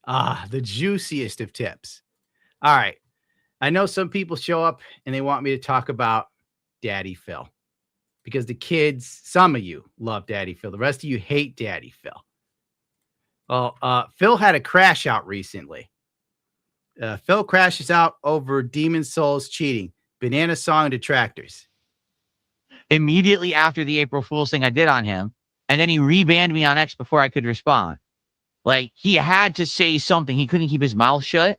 The juiciest of tips. All right. I know some people show up and they want me to talk about Daddy Phil because the kids, some of you love Daddy Phil. The rest of you hate Daddy Phil. Well, Phil had a crash out recently. Phil crashes out over Demon Souls cheating. Banana Song detractors. Immediately after the April Fool's thing I did on him, and then he rebanned me on X before I could respond. Like, he had to say something. He couldn't keep his mouth shut.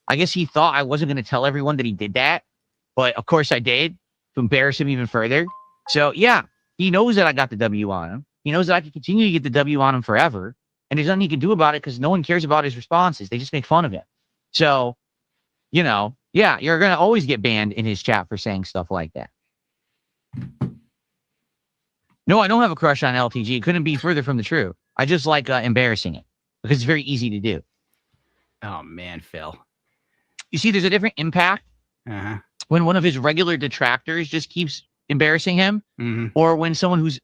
I guess he thought I wasn't going to tell everyone that he did that. But, of course, I did to embarrass him even further. So, yeah, he knows that I got the W on him. He knows that I can continue to get the W on him forever. And there's nothing he can do about it because no one cares about his responses. They just make fun of him. So, you know, yeah, you're going to always get banned in his chat for saying stuff like that. No, I don't have a crush on LTG. It couldn't be further from the truth. I just like embarrassing it because it's very easy to do. Oh, man, Phil. You see, there's a different impact when one of his regular detractors just keeps embarrassing him, or when someone who's,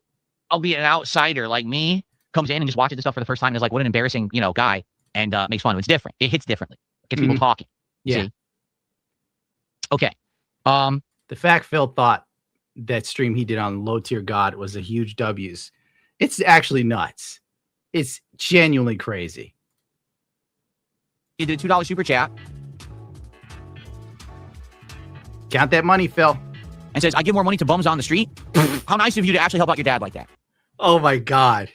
albeit an outsider like me, comes in and just watches the stuff for the first time and is like, what an embarrassing, guy, and makes fun of it. It's different. It hits differently. It gets people talking. Yeah. See? Okay. The fact Phil thought that stream he did on Low Tier God was a huge W's. It's actually nuts. It's genuinely crazy. He did a $2 super chat. Count that money, Phil. And says, I give more money to bums on the street. How nice of you to actually help out your dad like that. Oh, my God.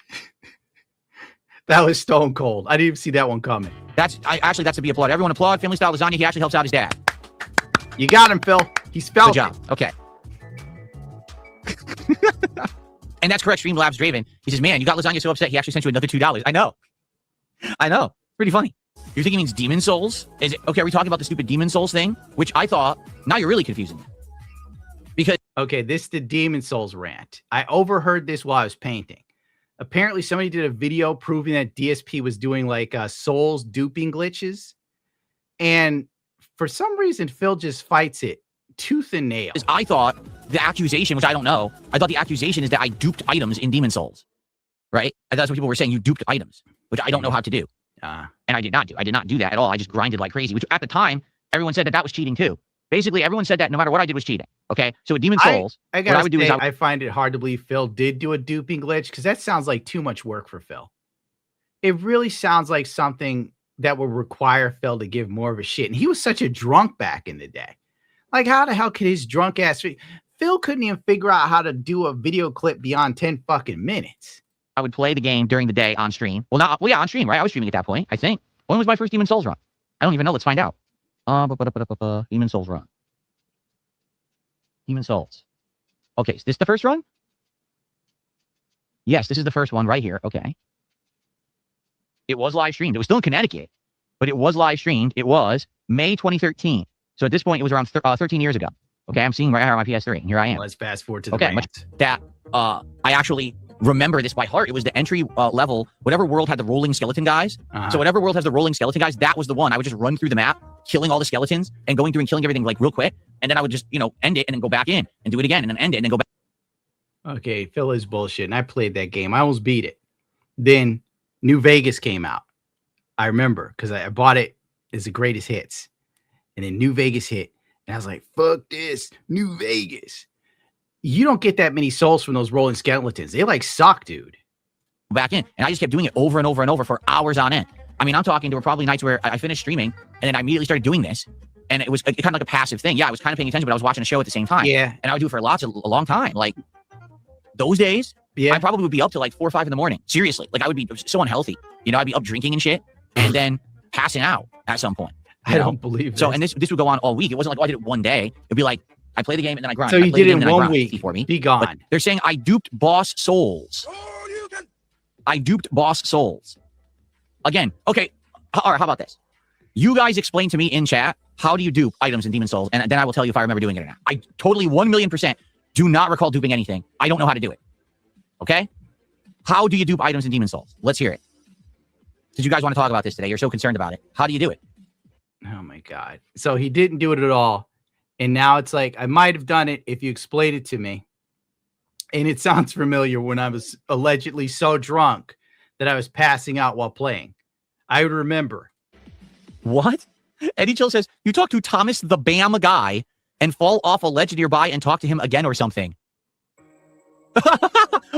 That was stone cold. I didn't even see that one coming. That's to be applauded. Everyone applaud. Family Style Lasagna. He actually helps out his dad. You got him, Phil. He spelled Good job. Okay. And that's correct. Streamlabs Draven. He says, man, you got Lasagna so upset he actually sent you another $2. I know. Pretty funny. You're thinking it means Demon Souls? Is it okay? Are we talking about the stupid Demon Souls thing? Which I thought, now you're really confusing me. Because okay, this is the Demon Souls rant. I overheard this while I was painting. Apparently somebody did a video proving that DSP was doing like Souls duping glitches. And for some reason, Phil just fights it tooth and nail. I thought the accusation, which I don't know, I thought the accusation is that I duped items in Demon Souls, right? And that's what people were saying. You duped items, which I don't know how to do. And I did not do. I did not do that at all. I just grinded like crazy, which at the time, everyone said that that was cheating too. Basically, everyone said that no matter what I did was cheating. Okay, so with Demon Souls, what I would do is I find it hard to believe Phil did do a duping glitch because that sounds like too much work for Phil. It really sounds like something that would require Phil to give more of a shit. And he was such a drunk back in the day. Like, how the hell could his drunk ass... Phil couldn't even figure out how to do a video clip beyond 10 fucking minutes. I would play the game during the day on stream. Well, yeah, on stream, right? I was streaming at that point, I think. When was my first Demon Souls run? I don't even know. Let's find out. Demon Souls run. Demon Souls. Okay, is this the first run? Yes, this is the first one right here. Okay. It was live streamed. It was still in Connecticut, but it was live streamed. It was May 2013. So at this point, it was around 13 years ago. Okay, I'm seeing right here on my PS3. Here I am. Let's fast forward to the rant. That I actually remember this by heart. It was the entry level, whatever world had the rolling skeleton guys. So whatever world has the rolling skeleton guys, that was the one. I would just run through the map, killing all the skeletons and going through and killing everything like real quick. And then I would just, end it and then go back in and do it again and then end it and then go back. Okay, Phil is bullshit. And I played that game. I almost beat it. Then New Vegas came out. I remember because I bought it as the greatest hits. And then New Vegas hit. And I was like, fuck this, New Vegas. You don't get that many souls from those rolling skeletons. They like suck, dude. Back in. And I just kept doing it over and over and over for hours on end. I mean, I'm talking, there were probably nights where I finished streaming and then I immediately started doing this. And it was kind of like a passive thing. Yeah, I was kind of paying attention, but I was watching a show at the same time. Yeah. And I would do it for a long time. Like those days, I probably would be up to like 4 or 5 in the morning. Seriously. Like I would be so unhealthy. I'd be up drinking and shit and then passing out at some point. I don't believe this. So, and this would go on all week. It wasn't like, oh, I did it one day. It'd be like, I play the game and then I grind. So you did it in 1 week. For me. Be gone. But they're saying I duped Boss Souls. I duped Boss Souls. Again, okay. All right, how about this? You guys explain to me in chat, how do you dupe items in Demon Souls? And then I will tell you if I remember doing it or not. I totally 1,000,000% do not recall duping anything. I don't know how to do it. Okay? How do you dupe items in Demon Souls? Let's hear it. Did you guys want to talk about this today? You're so concerned about it. How do you do it? Oh my God. So he didn't do it at all. And now it's like, I might have done it if you explained it to me. And it sounds familiar when I was allegedly so drunk that I was passing out while playing. I would remember. What? Eddie Chill says, you talk to Thomas the Bam guy and fall off a ledge nearby and talk to him again or something.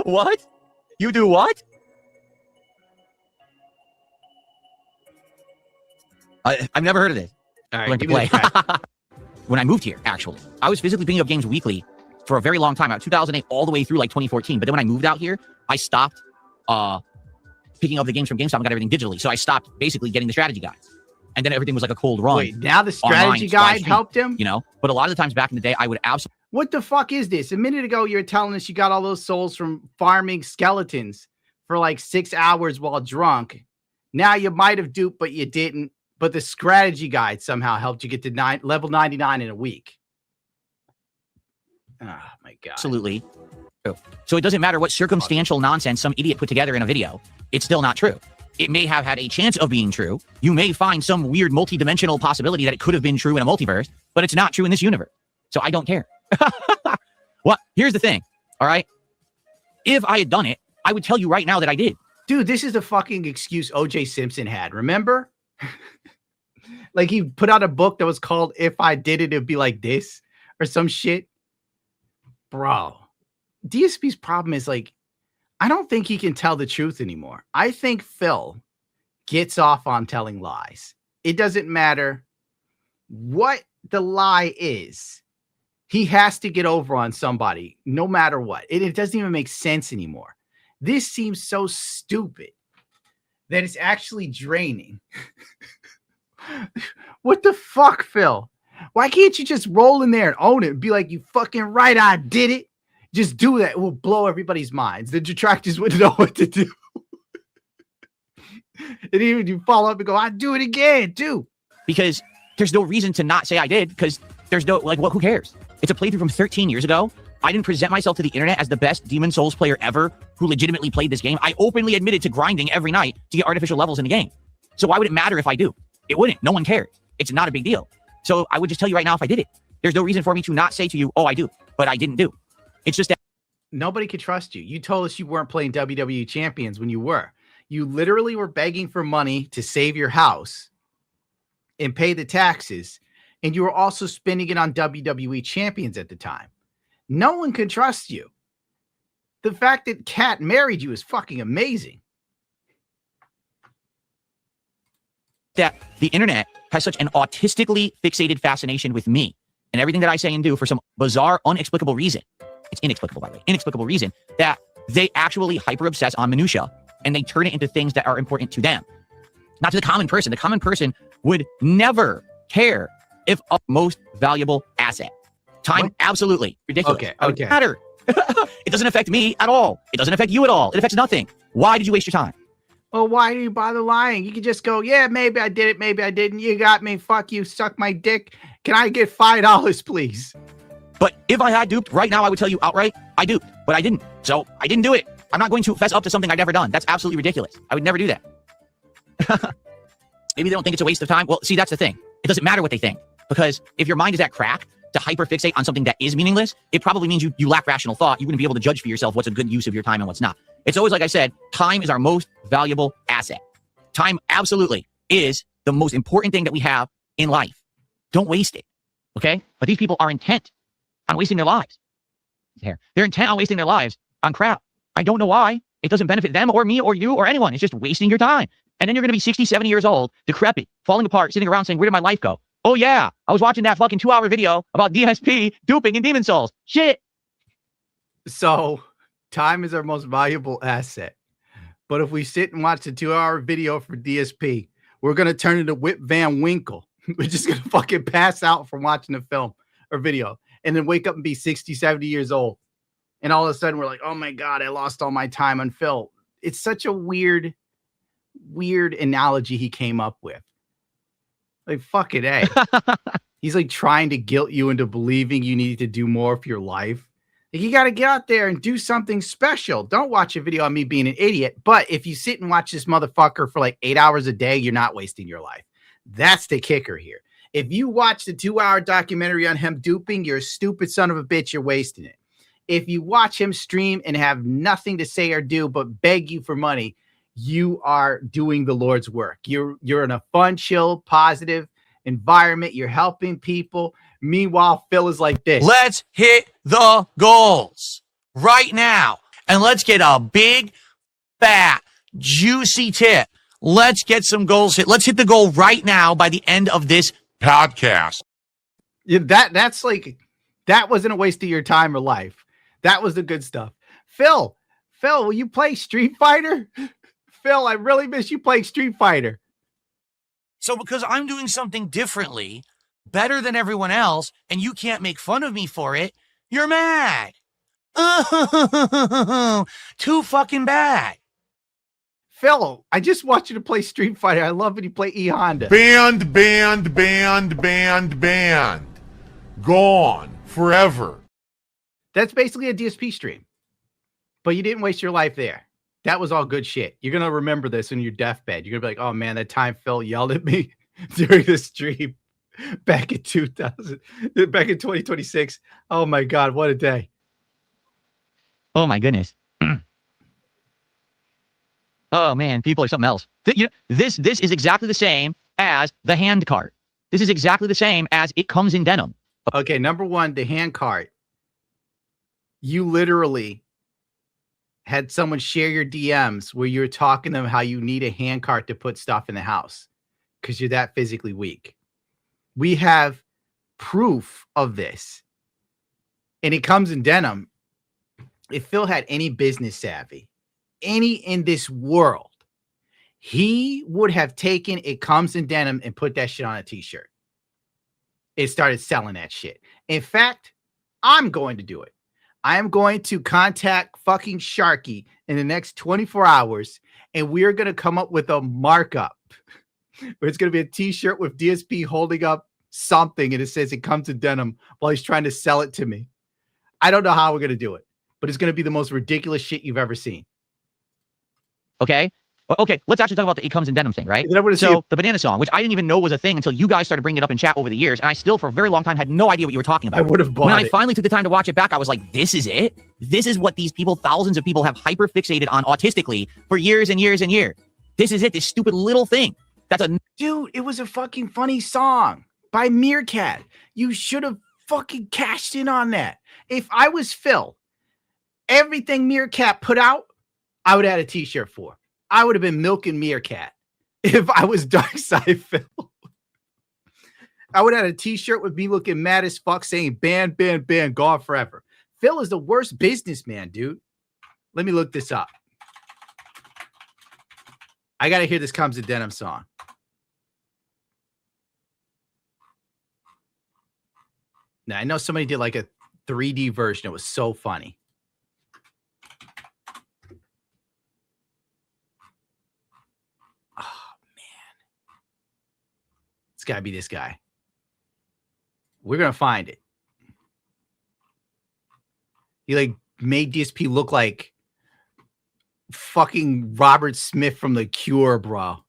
What? You do what? I've never heard of this. All right, Learn to give me play. the track. When I moved here, actually, I was physically picking up games weekly for a very long time, out 2008 all the way through like 2014. But then when I moved out here, I stopped picking up the games from GameStop and got everything digitally. So I stopped basically getting the strategy guides. And then everything was like a cold run. Wait, now the strategy guide helped him? You know, but a lot of the times back in the day, I would absolutely. What the fuck is this? A minute ago, you were telling us you got all those souls from farming skeletons for like 6 hours while drunk. Now you might have duped, but you didn't. But the strategy guide somehow helped you get to level 99 in a week. Oh, my God. Absolutely. So it doesn't matter what circumstantial nonsense some idiot put together in a video. It's still not true. It may have had a chance of being true. You may find some weird multi-dimensional possibility that it could have been true in a multiverse, but it's not true in this universe. So I don't care. Well, here's the thing. All right. If I had done it, I would tell you right now that I did. Dude, this is the fucking excuse OJ Simpson had. Remember? Like he put out a book that was called If I Did It, It'd Be Like This or some shit. Bro, DSP's problem is like, I don't think he can tell the truth anymore. I think Phil gets off on telling lies. It doesn't matter what the lie is. He has to get over on somebody no matter what. It doesn't even make sense anymore. This seems so stupid that it's actually draining. What the fuck, Phil? Why can't you just roll in there and own it and be like, you fucking right, I did it? Just do that. It will blow everybody's minds. The detractors wouldn't know what to do. And even you follow up and go, I do it again, too. Because there's no reason to not say I did, because there's no, like, what, who cares? It's a playthrough from 13 years ago. I didn't present myself to the internet as the best Demon Souls player ever who legitimately played this game. I openly admitted to grinding every night to get artificial levels in the game. So why would it matter if I do? It wouldn't. No one cares. It's not a big deal. So I would just tell you right now if I did it. There's no reason for me to not say to you, oh, I do, but I didn't do. It's just that nobody could trust you. You told us you weren't playing WWE champions when you were. You literally were begging for money to save your house and pay the taxes. And you were also spending it on WWE champions at the time. No one can trust you. The fact that Kat married you is fucking amazing. That the internet has such an autistically fixated fascination with me and everything that I say and do for some bizarre, unexplicable reason. It's inexplicable, by the way, inexplicable reason that they actually hyper obsess on minutia and they turn it into things that are important to them. Not to the common person. The common person would never care if a most valuable asset. Time, what? Absolutely ridiculous. Okay. It doesn't matter. It doesn't affect me at all. It doesn't affect you at all. It affects nothing. Why did you waste your time? Well, why do you bother lying? You could just go, yeah, maybe I did it, maybe I didn't. You got me. Fuck you. Suck my dick. Can I get $5, please? But if I had duped right now, I would tell you outright, I duped, but I didn't. So I didn't do it. I'm not going to fess up to something I've never done. That's absolutely ridiculous. I would never do that. Maybe they don't think it's a waste of time. Well, see, that's the thing. It doesn't matter what they think, because if your mind is at crack to hyperfixate on something that is meaningless, it probably means you lack rational thought. You wouldn't be able to judge for yourself what's a good use of your time and what's not. It's always like I said, time is our most valuable asset. Time absolutely is the most important thing that we have in life. Don't waste it. Okay? But these people are intent on wasting their lives. They're intent on wasting their lives on crap. I don't know why. It doesn't benefit them or me or you or anyone. It's just wasting your time. And then you're going to be 60, 70 years old, decrepit, falling apart, sitting around saying, where did my life go? Oh yeah, I was watching that fucking 2-hour video about DSP, duping, and Demon Souls. Shit. So time is our most valuable asset. But if we sit and watch the 2-hour video for DSP, we're going to turn into Whip Van Winkle. We're just going to fucking pass out from watching the film or video and then wake up and be 60, 70 years old. And all of a sudden we're like, oh my God, I lost all my time on Phil. It's such a weird analogy he came up with. Like, fucking A. He's like trying to guilt you into believing you need to do more for your life. Like, you got to get out there and do something special. Don't watch a video on me being an idiot. But if you sit and watch this motherfucker for like 8 hours a day, you're not wasting your life. That's the kicker here. If you watch the 2-hour documentary on him duping, you're a stupid son of a bitch. You're wasting it. If you watch him stream and have nothing to say or do but beg you for money, you are doing the Lord's work. You're in a fun, chill, positive environment. You're helping people. Meanwhile, Phil is like this. Let's hit the goals right now. And let's get a big, fat, juicy tip. Let's get some goals hit. Let's hit the goal right now by the end of this podcast. Yeah, that's like, that wasn't a waste of your time or life. That was the good stuff. Phil, will you play Street Fighter? Phil, I really miss you playing Street Fighter. So because I'm doing something differently, better than everyone else, and you can't make fun of me for it, you're mad. Too fucking bad. Phil, I just want you to play Street Fighter. I love when you play E Honda. Banned. Gone. Forever. That's basically a DSP stream. But you didn't waste your life there. That was all good shit. You're going to remember this in your deathbed. You're going to be like, oh man, that time Phil yelled at me during the stream back in 2026. Oh my God, what a day. Oh my goodness. Oh man, people are something else. This is exactly the same as the hand cart. This is exactly the same as it comes in denim. Okay, number one, the hand cart. You literally had someone share your DMs where you're talking to them how you need a hand cart to put stuff in the house because you're that physically weak. We have proof of this. And it comes in denim. If Phil had any business savvy, any in this world, he would have taken it comes in denim and put that shit on a t-shirt. It started selling that shit. In fact, I'm going to do it. I am going to contact fucking Sharky in the next 24 hours, and we're going to come up with a markup where it's going to be a t-shirt with DSP holding up something, and it says it comes in denim while he's trying to sell it to me. I don't know how we're going to do it, but it's going to be the most ridiculous shit you've ever seen. Okay. Okay, let's actually talk about the It Comes in Denim thing, right? So the banana song, which I didn't even know was a thing until you guys started bringing it up in chat over the years, and I still, for a very long time, had no idea what you were talking about. I would have bought When it. I finally took the time to watch it back, I was like, this is it? This is what these people, thousands of people, have hyper-fixated on autistically for years and years and years. This is it, this stupid little thing. That's a... Dude, it was a fucking funny song by Meerkat. You should have fucking cashed in on that. If I was Phil, everything Meerkat put out, I would have had a t-shirt for. I would have been milking Meerkat if I was Dark Side Phil. I would have had a t-shirt with me looking mad as fuck saying ban, gone forever. Phil is the worst businessman, dude. Let me look this up. I got to hear this Comes in Denim song. Now, I know somebody did like a 3D version. It was so funny. It's got to be this guy. We're going to find it. He like made DSP look like fucking Robert Smith from The Cure, bro.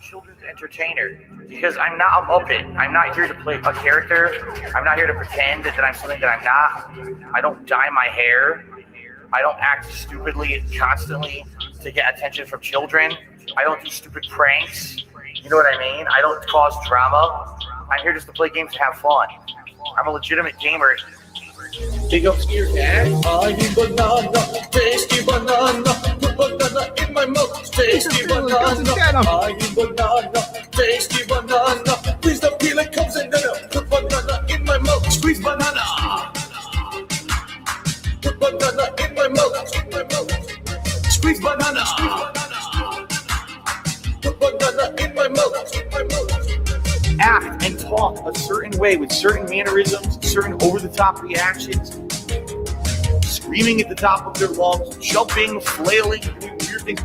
Children's entertainer because I'm not a Muppet. I'm not here to play a character. I'm not here to pretend that I'm something that I'm not. I don't dye my hair. I don't act stupidly constantly to get attention from children. I don't do stupid pranks. You know what I mean? I don't cause drama. I'm here just to play games and have fun. I'm a legitimate gamer. Big up to your dad. I eat banana, tasty banana. Put banana in my mouth, tasty banana. I eat banana, tasty banana. Please don't peel it, comes in there. Put banana in my mouth, squeeze banana. Put banana in my mouth, squeeze banana. Put banana in my mouth. Act and talk a certain way with certain mannerisms, certain over-the-top reactions, screaming at the top of their lungs, jumping, flailing, doing weird things.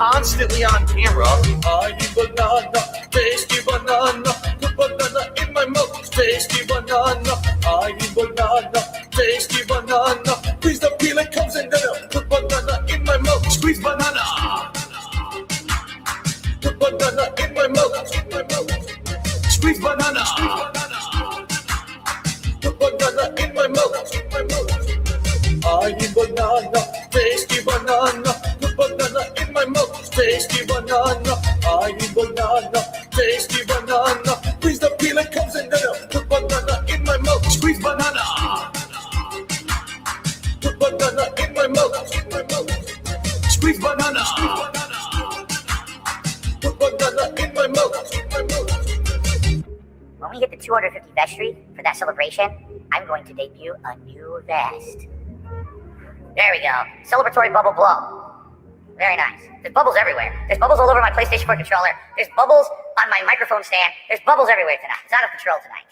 constantly on camera. I eat banana, tasty banana. Put banana in my mouth, tasty banana. I eat banana, tasty banana. Please the peel it comes in there. Put banana in my mouth, squeeze banana. Put banana in my mouth, squeeze banana. Put banana in my mouth. I eat banana, tasty banana. Put banana in my mouth, tasty banana. I eat banana, tasty banana. Please the peel it comes in there. Put banana in my mouth, squeeze banana. Put banana in my mouth, squeeze banana. Put banana in my mouth. When we hit the 250 vestry for that celebration, I'm going to debut a new vest. There we go. Celebratory bubble blow. Very nice. There's bubbles everywhere. There's bubbles all over my PlayStation 4 controller. There's bubbles on my microphone stand. There's bubbles everywhere tonight. It's out of control tonight.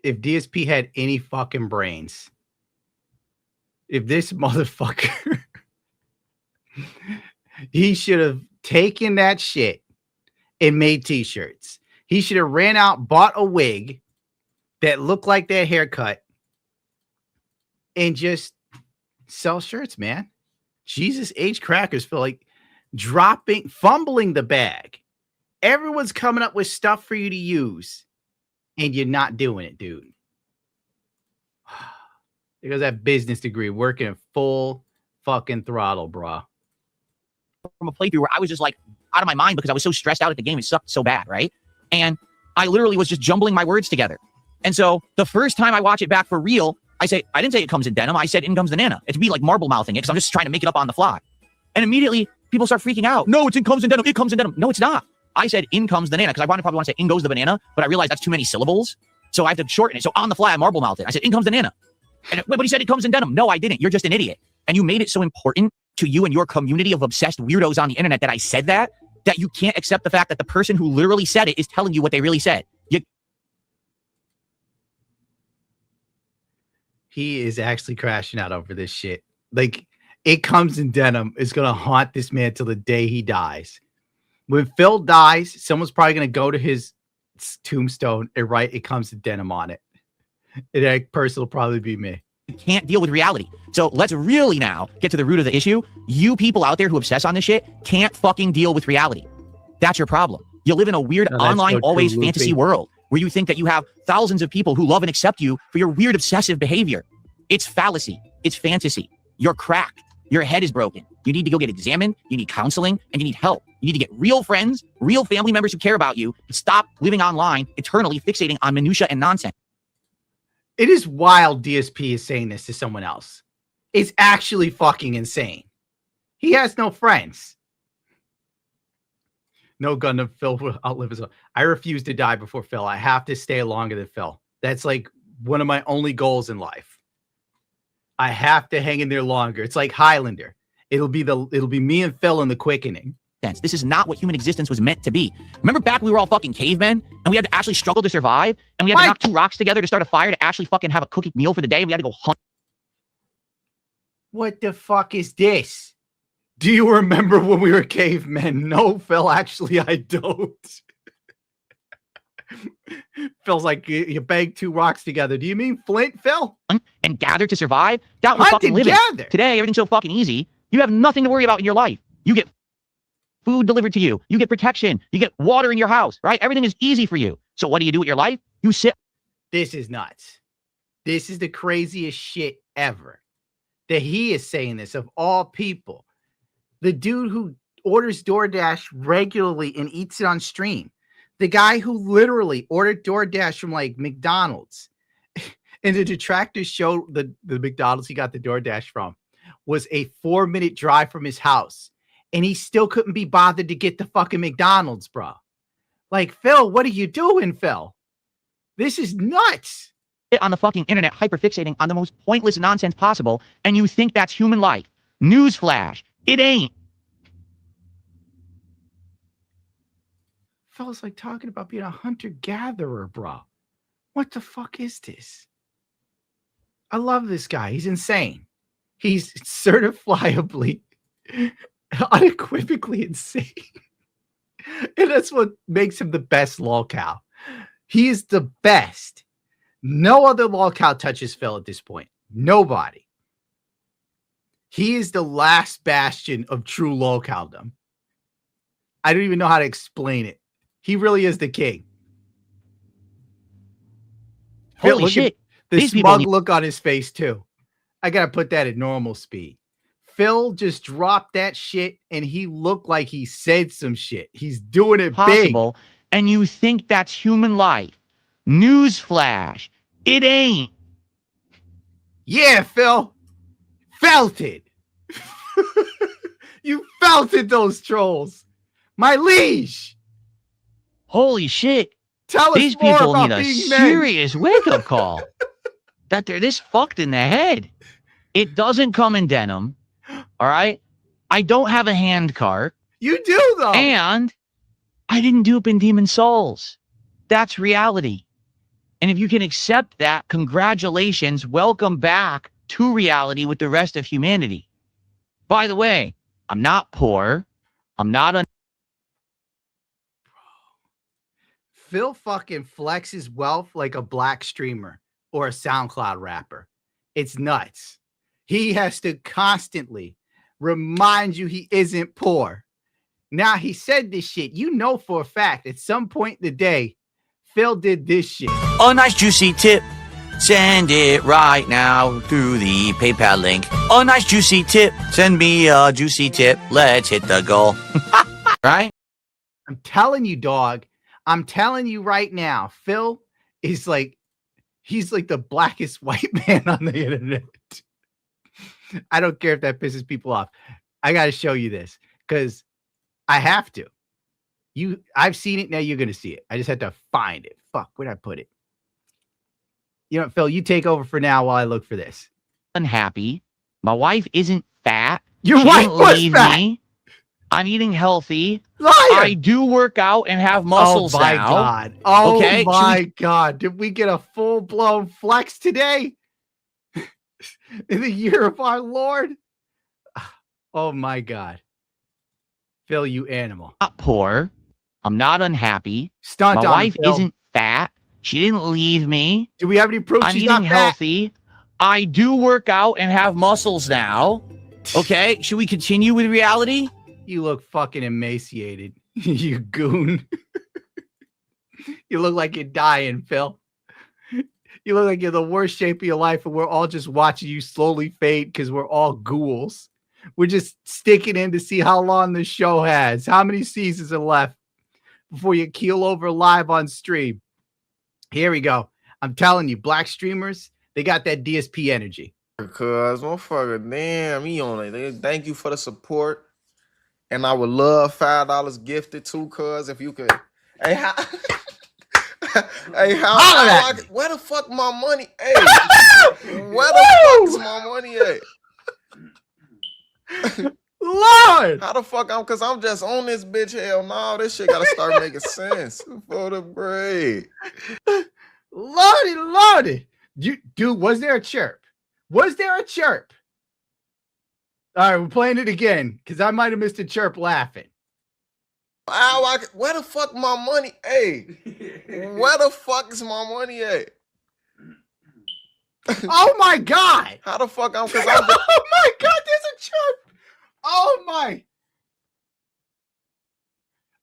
If DSP had any fucking brains, if this motherfucker, he should have taken that shit and made t-shirts. He should have ran out, bought a wig that looked like that haircut, and just sell shirts, man. Jesus H crackers feel like fumbling the bag. Everyone's coming up with stuff for you to use, and you're not doing it, dude. Because that business degree working at full fucking throttle, bro. From a playthrough where I was just like out of my mind because I was so stressed out at the game. It sucked so bad, right? And I literally was just jumbling my words together. And so the first time I watch it back for real, I didn't say it comes in denim. I said in comes the nana. It'd be like marble mouthing it because I'm just trying to make it up on the fly. And immediately people start freaking out. No, it's in comes in denim. It comes in denim. No, it's not. I said in comes the nana because I probably want to say in goes the banana, but I realized that's too many syllables. So I have to shorten it. So on the fly, I marble mouthed it. I said in comes the nana. And but he said it comes in denim. No, I didn't. You're just an idiot. And you made it so important to you and your community of obsessed weirdos on the internet that I said that you can't accept the fact that the person who literally said it is telling you what they really said. He is actually crashing out over this shit. Like, it comes in denim is going to haunt this man till the day he dies. When Phil dies, someone's probably going to go to his tombstone and write it comes in denim on it. And that person will probably be me. You can't deal with reality. So let's really now get to the root of the issue. You people out there who obsess on this shit can't fucking deal with reality. That's your problem. You live in a weird online, so always fantasy world where you think that you have thousands of people who love and accept you for your weird obsessive behavior. It's fallacy. It's fantasy. You're cracked. Your head is broken. You need to go get examined. You need counseling and you need help. You need to get real friends, real family members who care about you, and stop living online, eternally fixating on minutia and nonsense. It is wild DSP is saying this to someone else. It's actually fucking insane. He has no friends. No gun to Phil will outlive his own. I refuse to die before Phil. I have to stay longer than Phil. That's like one of my only goals in life. I have to hang in there longer. It's like Highlander. It'll be me and Phil in the quickening. This is not what human existence was meant to be. Remember back when we were all fucking cavemen and we had to actually struggle to survive and we had to knock 2 rocks together to start a fire to actually fucking have a cooking meal for the day and we had to go hunt. What the fuck is this? Do you remember when we were cavemen? No, Phil, actually, I don't. Phil's like, you banged 2 rocks together. Do you mean Flint, Phil? And gather to survive? That was fucking living. Today, everything's so fucking easy. You have nothing to worry about in your life. You get food delivered to you. You get protection. You get water in your house, right? Everything is easy for you. So what do you do with your life? You sit. This is nuts. This is the craziest shit ever. That he is saying this of all people. The dude who orders DoorDash regularly and eats it on stream. The guy who literally ordered DoorDash from like McDonald's. And the detractors show the McDonald's he got the DoorDash from was a 4-minute drive from his house. And he still couldn't be bothered to get the fucking McDonald's, bro. Like, Phil, what are you doing, Phil? This is nuts. On the fucking internet, hyperfixating on the most pointless nonsense possible, and you think that's human life. Newsflash, it ain't. Phil's like talking about being a hunter-gatherer, bro. What the fuck is this? I love this guy. He's insane. He's certifiably unequivocally insane. And that's what makes him the best lolcow. He is the best. No other lolcow touches Phil at this point. Nobody. He is the last bastion of true lolcowdom. I don't even know how to explain it. He really is the king. Phil, Holy look at shit. the These people smug need- look on his face, too. I got to put that at normal speed. Phil just dropped that shit, and he looked like he said some shit. He's doing it possible, and you think that's human life. Newsflash. It ain't. big. Yeah, Phil. Felt it. You felt it, those trolls. My liege. Holy shit. Tell These us more people about need a being men. serious wake-up call. That they're this fucked in the head. It doesn't come in denim. All right? I don't have a hand cart. You do, though. And I didn't dupe in Demon Souls. That's reality. And if you can accept that, congratulations. Welcome back to reality with the rest of humanity. By the way, I'm not poor. I'm not Phil fucking flexes wealth like a black streamer or a SoundCloud rapper. It's nuts. He has to constantly remind you he isn't poor. Now, he said this shit. You know for a fact at some point in the day, Phil did this shit. A nice juicy tip. Send it right now through the PayPal link. A nice juicy tip. Send me a juicy tip. Let's hit the goal. Right? I'm telling you, dog. I'm telling you right now, Phil is like, he's like the blackest white man on the internet. I don't care if that pisses people off. I got to show you this because I have to. I've seen it. Now you're going to see it. I just had to find it. Fuck, where'd I put it? You know, Phil, you take over for now while I look for this. unhappy. My wife isn't fat. Your She wife didn't was leave fat. me. I'm eating healthy. Liar. I do work out and have muscles oh my now. God. Oh Okay, my God. Did we get a full-blown flex today? In the year of our Lord? Oh my God. Phil, you animal. Not poor. I'm not unhappy. Stunt My on him, wife Phil. isn't fat. She didn't leave me. Do we have any proof I'm she's eating not fat? healthy. I do work out and have muscles now. Okay, should we continue with reality? You look fucking emaciated. You goon. You look like you're dying, Phil. You look like you're the worst shape of your life, and we're all just watching you slowly fade because we're all ghouls. We're just sticking in to see how long the show has. How many seasons are left before you keel over live on stream? Here we go. I'm telling you, black streamers, they got that DSP energy. Cuz motherfucker, damn, he on it. Thank you for the support. And I would love $5 gifted too, cuz if you could. Hey, how where the fuck my money? Hey, where the fuck is my money at? Lord! How the fuck cause I'm just on this bitch. Hell no, this shit gotta start making sense for the bread. Lordy. Dude, was there a chirp? Was there a chirp? All right, we're playing it again because I might have missed a chirp laughing. Where the fuck my money? Hey, where the fuck is my money at? Oh my God! How the fuck cause I'm Oh my God, there's a chirp! Oh my!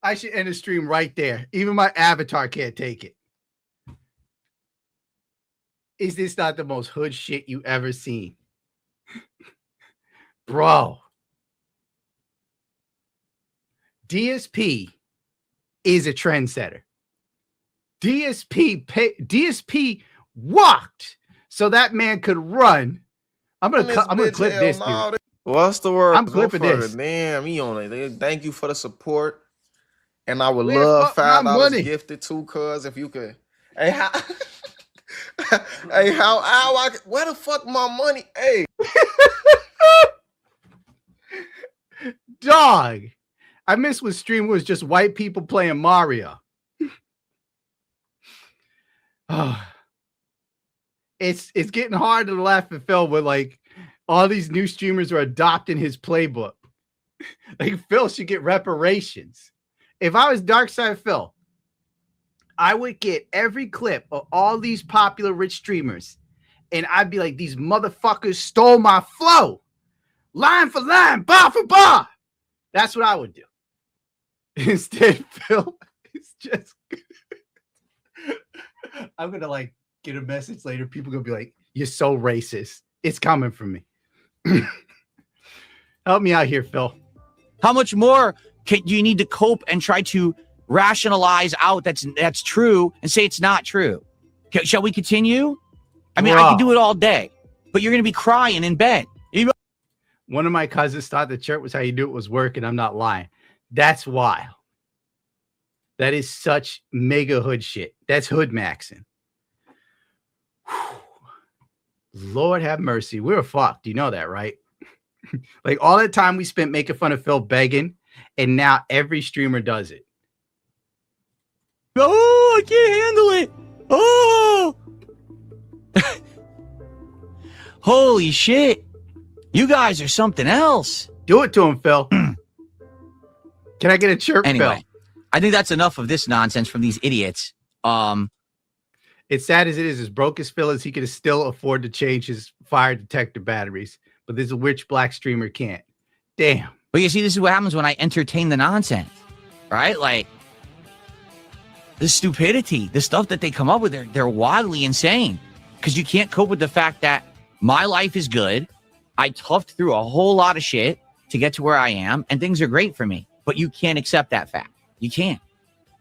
I should end the stream right there. Even my avatar can't take it. Is this not the most hood shit you ever seen? Bro. DSP is a trendsetter. DSP walked so that man could run. I'm gonna clip this, dude. What's the word? I'm clipping this. Damn, he on it. Thank you for the support. And I would Where love the fuck my $5 money? gifted too, cuz if you could. Hey, where the fuck my money? Hey. Dog. I miss when stream was just white people playing Mario. Oh. It's getting hard to laugh at Phil when like all these new streamers are adopting his playbook. Like Phil should get reparations. If I was Dark Side Phil, I would get every clip of all these popular rich streamers, and I'd be like, these motherfuckers stole my flow. Line for line, bar for bar. That's what I would do. Instead, Phil is just I'm gonna like get a message later. People gonna be like, you're so racist. It's coming from me. Help me out here, Phil. How much more do you need to cope and try to rationalize out that's true and say it's not true? Shall we continue? I mean, I can do it all day, but you're going to be crying in bed. One of my cousins thought the church was how you do it was work, and I'm not lying. That's wild. That is such mega hood shit. That's hood maxing. Lord have mercy. We're fucked. You know that, right? Like all that time we spent making fun of Phil begging, and now every streamer does it. Oh, I can't handle it. Oh. Holy shit. You guys are something else. Do it to him, Phil. Can I get a chirp, Anyway, Phil? I think that's enough of this nonsense from these idiots. It's sad as it is, as broke as Phil is, he can still afford to change his fire detector batteries. But this rich black streamer can't. Damn. But you see, this is what happens when I entertain the nonsense, right? Like, the stupidity, the stuff that they come up with, they're wildly insane. Because you can't cope with the fact that my life is good. I toughed through a whole lot of shit to get to where I am, and things are great for me. But you can't accept that fact. You can't.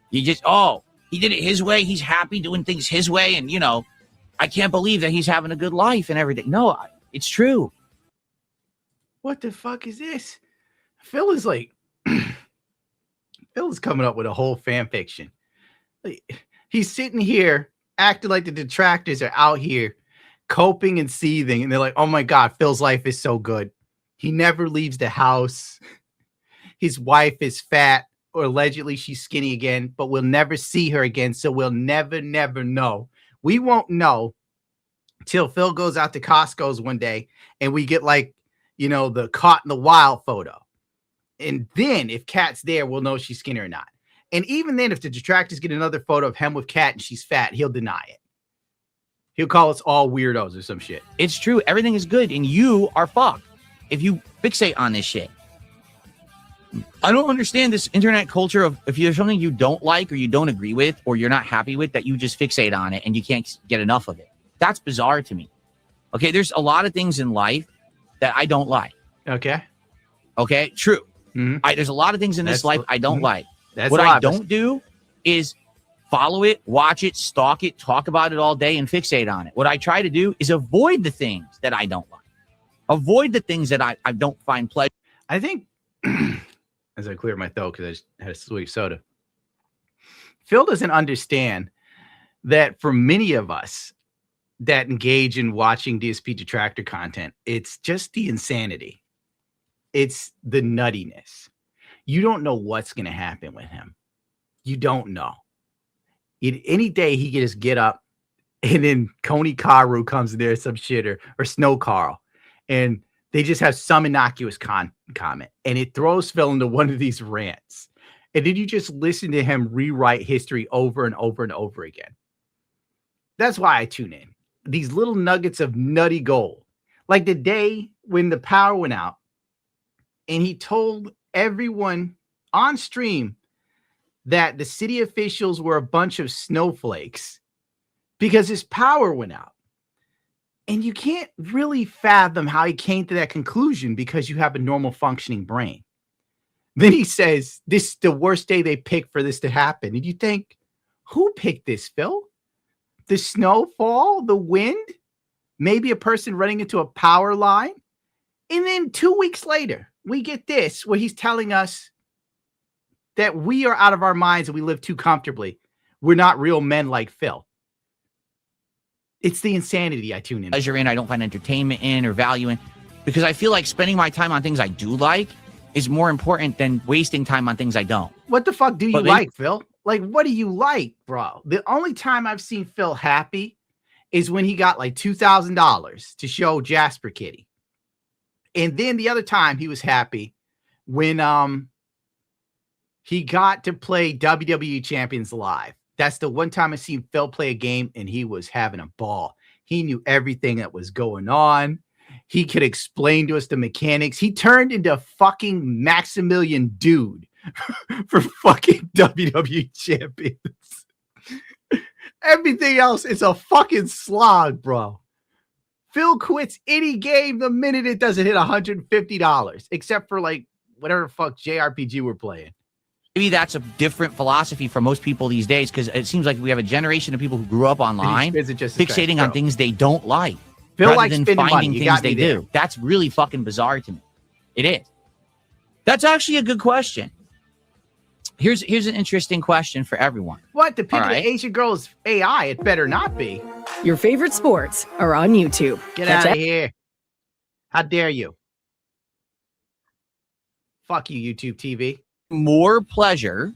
You just, he did it his way. He's happy doing things his way. And, I can't believe that he's having a good life and everything. No, it's true. What the fuck is this? Phil is like, Phil is coming up with a whole fan fiction. Like, he's sitting here acting like the detractors are out here coping and seething. And they're like, oh my God, Phil's life is so good. He never leaves the house. His wife is fat, or allegedly she's skinny again, but we'll never see her again. So we'll never know. We won't know till Phil goes out to Costco's one day and we get like, the caught in the wild photo. And then if Kat's there, we'll know she's skinny or not. And even then, if the detractors get another photo of him with Kat and she's fat, he'll deny it. He'll call us all weirdos or some shit. It's true. Everything is good. And you are fucked if you fixate on this shit. I don't understand this internet culture of if there's something you don't like or you don't agree with or you're not happy with, that you just fixate on it and you can't get enough of it. That's bizarre to me. Okay, there's a lot of things in life that I don't like. Okay, true. Mm-hmm. There's a lot of things in this life I don't like. That's what I don't do is follow it, watch it, stalk it, talk about it all day and fixate on it. What I try to do is avoid the things that I don't like. Avoid the things that I don't find pleasure. I think, as I clear my throat because I just had a sweet soda, Phil doesn't understand that for many of us that engage in watching DSP detractor content, it's just the insanity. It's the nuttiness. You don't know what's going to happen with him. You don't know. Any day he can just get up and then Coney Karu comes in there, some shit, or Snow Carl, and they just have some innocuous comment, and it throws Phil into one of these rants. And then you just listen to him rewrite history over and over and over again. That's why I tune in. These little nuggets of nutty gold. Like the day when the power went out and he told everyone on stream that the city officials were a bunch of snowflakes because his power went out. And you can't really fathom how he came to that conclusion because you have a normal functioning brain. Then he says, this is the worst day they picked for this to happen. And you think, who picked this, Phil? The snowfall, the wind, maybe a person running into a power line. And then 2 weeks later, we get this where he's telling us that we are out of our minds and we live too comfortably. We're not real men like Phil. It's the insanity I tune in. Pleasure in, I don't find entertainment in or value in, because I feel like spending my time on things I do like is more important than wasting time on things I don't. What the fuck do you like, Phil? Like, what do you like, bro? The only time I've seen Phil happy is when he got like $2,000 to show Jasper Kitty. And then the other time he was happy when he got to play WWE Champions Live. That's the one time I seen Phil play a game and he was having a ball. He knew everything that was going on. He could explain to us the mechanics. He turned into fucking Maximilian Dude for fucking WWE champions. Everything else is a fucking slog, bro. Phil quits any game the minute it doesn't hit $150, except for like whatever the fuck JRPG we're playing. Maybe that's a different philosophy for most people these days, because it seems like we have a generation of people who grew up online fixating on things they don't like. Phil rather likes than spending finding money. things they do. That's really fucking bizarre to me. It is. That's actually a good question. Here's an interesting question for everyone. What? The picture of right. the Asian girl is AI. It better not be. Your favorite sports are on YouTube. Get out of here. How dare you? Fuck you, YouTube TV. More pleasure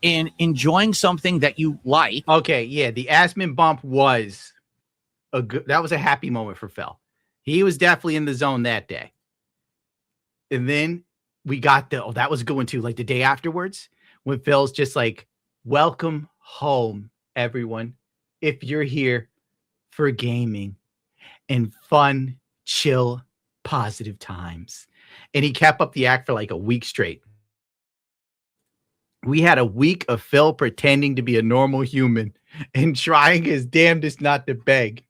in enjoying something that you like. Okay, yeah, the Asman bump was that was a happy moment for Phil. He was definitely in the zone that day. And then we got that was going to like the day afterwards when Phil's just like, welcome home, everyone. If you're here for gaming and fun, chill, positive times. And he kept up the act for like a week straight. We had a week of Phil pretending to be a normal human and trying his damnedest not to beg.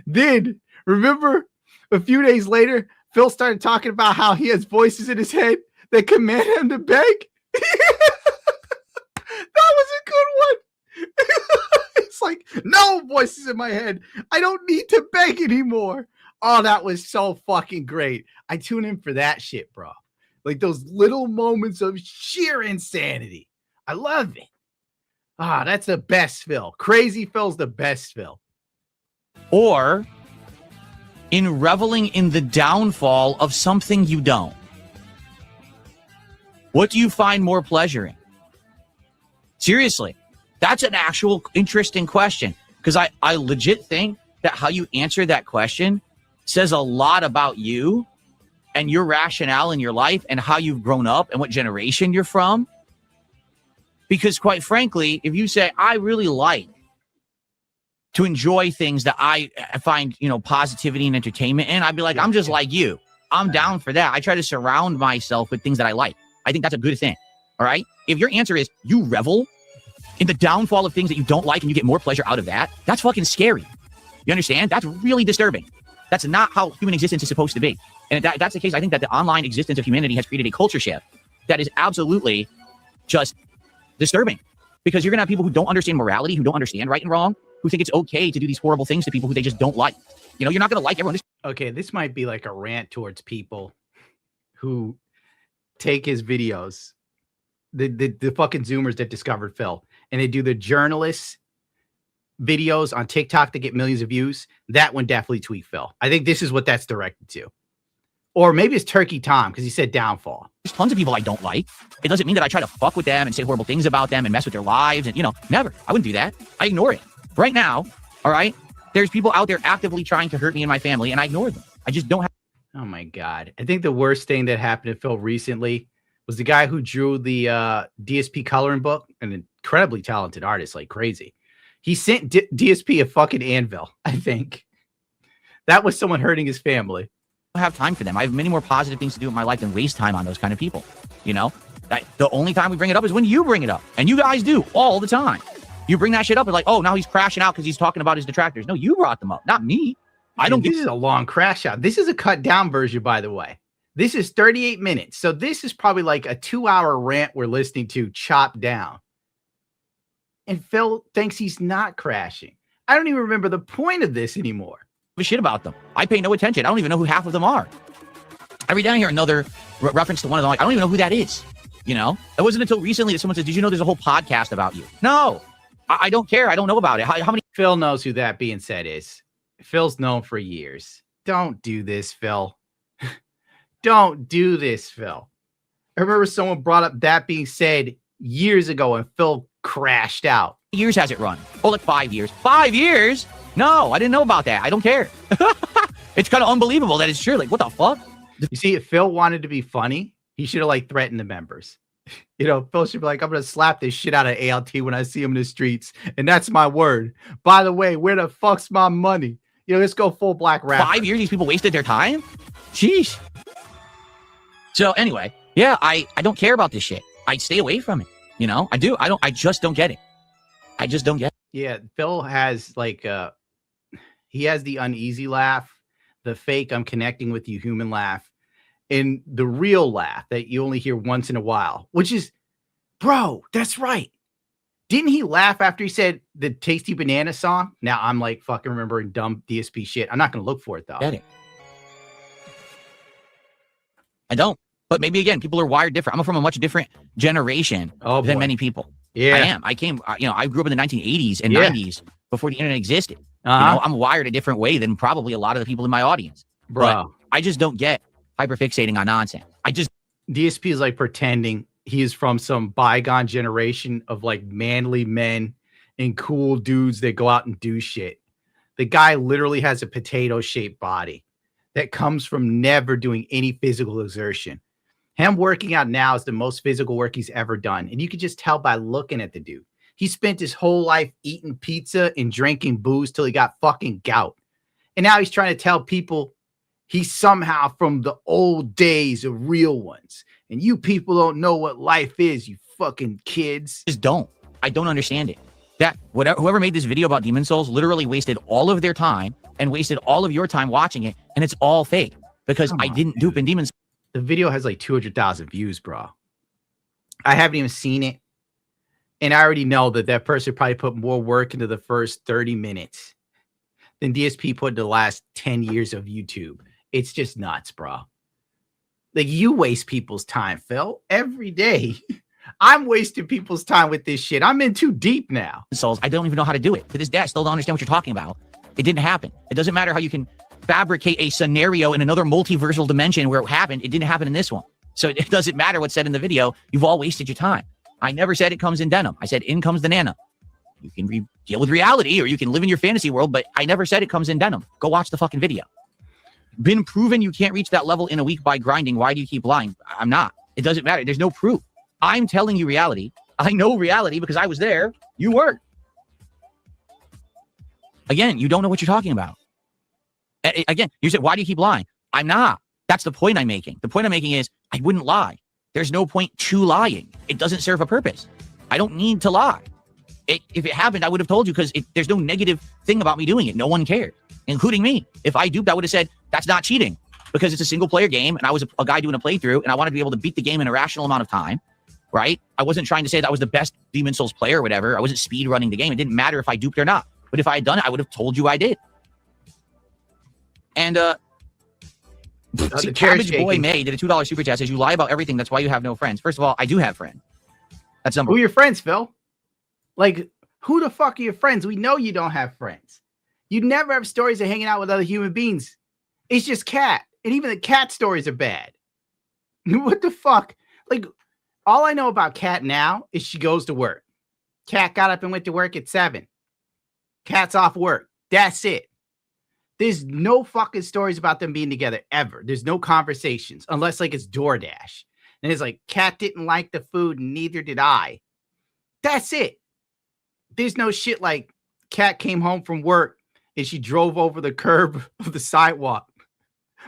Then, remember, a few days later, Phil started talking about how he has voices in his head that command him to beg. That was a good one. It's like, no voices in my head. I don't need to beg anymore. Oh, that was so fucking great. I tune in for that shit, bro. Like those little moments of sheer insanity. I love it. Ah, that's the best Phil. Crazy Phil's the best Phil. Or in reveling in the downfall of something you don't. What do you find more pleasure in? Seriously, that's an actual interesting question, because I legit think that how you answer that question says a lot about you and your rationale in your life and how you've grown up and what generation you're from. Because quite frankly, if you say, I really like to enjoy things that I find, positivity and entertainment in, I'd be like, I'm just like you. I'm down for that. I try to surround myself with things that I like. I think that's a good thing. All right. If your answer is you revel in the downfall of things that you don't like and you get more pleasure out of that, that's fucking scary. You understand? That's really disturbing. That's not how human existence is supposed to be. And if that's the case, I think that the online existence of humanity has created a culture shift that is absolutely just disturbing, because you're going to have people who don't understand morality, who don't understand right and wrong, who think it's okay to do these horrible things to people who they just don't like. You're not going to like everyone. Okay, this might be like a rant towards people who take his videos, the fucking Zoomers that discovered Phil, and they do the journalists videos on TikTok that get millions of views. That one definitely tweet Phil. I think this is what that's directed to. Or maybe it's Turkey Tom, because he said downfall. There's tons of people I don't like. It doesn't mean that I try to fuck with them and say horrible things about them and mess with their lives. And, never. I wouldn't do that. I ignore it. Right now, all right, there's people out there actively trying to hurt me and my family, and I ignore them. I just don't have. Oh, my God. I think the worst thing that happened to Phil recently was the guy who drew the DSP coloring book, an incredibly talented artist, like crazy. He sent DSP a fucking anvil, I think. That was someone hurting his family. I don't have time for them. I have many more positive things to do in my life than waste time on those kind of people. The only time we bring it up is when you bring it up, and you guys do all the time. You bring that shit up and like, oh, now he's crashing out because he's talking about his detractors. No, you brought them up, not me. This is a long crash out. This is a cut down version, by the way. This is 38 minutes. So this is probably like a 2-hour rant we're listening to chopped down. And Phil thinks he's not crashing. I don't even remember the point of this anymore. A shit about them. I pay no attention. I don't even know who half of them are. Every time I hear another reference to one of them, like, I don't even know who that is. It wasn't until recently that someone said, did you know there's a whole podcast about you? No, I don't care. I don't know about it. How many? Phil knows who that being said is. Phil's known for years. Don't do this, Phil. Don't do this, Phil. I remember someone brought up that being said years ago and Phil crashed out. Years has it run? Oh, like 5 years. 5 years? No, I didn't know about that. I don't care. It's kind of unbelievable that it's true. Like, what the fuck? You see, if Phil wanted to be funny, He should have like threatened the members. You know, Phil should be like, I'm gonna slap this shit out of ALT when I see him in the streets, and that's my word. By the way, where the fuck's my money? You know, let's go full black rapper. 5 years these people wasted their time? Sheesh. So anyway, yeah, I don't care about this shit. I stay away from it. You know, I do. I just don't get it. I just don't get it. Yeah, Phil has like he has the uneasy laugh, the fake I'm connecting with you human laugh, and the real laugh that you only hear once in a while, which is, bro, that's right. Didn't he laugh after he said the Tasty Banana song? Now I'm like fucking remembering dumb DSP shit. I'm not going to look for it though. Get it. I don't. But maybe again, people are wired different. I'm from a much different generation than many people. Yeah, I am. I came, I grew up in the 1980s and 90s before the internet existed. Uh-huh. You know, I'm wired a different way than probably a lot of the people in my audience. Bro. But I just don't get hyperfixating on nonsense. DSP is like pretending he is from some bygone generation of like manly men and cool dudes that go out and do shit. The guy literally has a potato-shaped body that comes from never doing any physical exertion. Him working out now is the most physical work he's ever done. And you can just tell by looking at the dude. He spent his whole life eating pizza and drinking booze till he got fucking gout. And now he's trying to tell people he's somehow from the old days of real ones. And you people don't know what life is, you fucking kids. Just don't. I don't understand it. That whoever made this video about Demon Souls literally wasted all of their time and wasted all of your time watching it. And it's all fake because I didn't dupe in Demon Souls. The video has like 200,000 views, bro. I haven't even seen it. And I already know that that person probably put more work into the first 30 minutes than DSP put in the last 10 years of YouTube. It's just nuts, bro. Like, you waste people's time, Phil, every day. I'm wasting people's time with this shit. I'm in too deep now. Souls, I don't even know how to do it. To this day, I still don't understand what you're talking about. It didn't happen. It doesn't matter how you can fabricate a scenario in another multiversal dimension where it happened. It didn't happen in this one. So it doesn't matter what's said in the video. You've all wasted your time. I never said it comes in denim. I said in comes the nana. You can deal with reality or you can live in your fantasy world, but I never said it comes in denim. Go watch the fucking video. Been proven you can't reach that level in a week by grinding. Why do you keep lying? I'm not. It doesn't matter. There's no proof. I'm telling you reality. I know reality because I was there. You weren't. Again, you don't know what you're talking about. Again, you said, why do you keep lying? I'm not. That's the point I'm making. The point I'm making is I wouldn't lie. There's no point to lying. It doesn't serve a purpose. I don't need to lie. If it happened, I would have told you because there's no negative thing about me doing it. No one cared, including me. If I duped, I would have said, that's not cheating because it's a single player game and I was a guy doing a playthrough and I wanted to be able to beat the game in a rational amount of time, right? I wasn't trying to say that I was the best Demon Souls player or whatever. I wasn't speed running the game. It didn't matter if I duped or not. But if I had done it, I would have told you I did. And see, Cabbage Boy May did a $2 super chat, says you lie about everything. That's why you have no friends. First of all, I do have friends. That's number Who one. are your friends, Phil? Like, who the fuck are your friends? We know you don't have friends. You never have stories of hanging out with other human beings. It's just Cat. And even the Cat stories are bad. What the fuck? Like, all I know about Cat now is she goes to work. Cat got up and went to work at 7. Cat's off work. That's it. There's no fucking stories about them being together ever. There's no conversations unless like it's DoorDash. And it's like, Cat didn't like the food and neither did I. That's it. There's no shit like Cat came home from work and she drove over the curb of the sidewalk.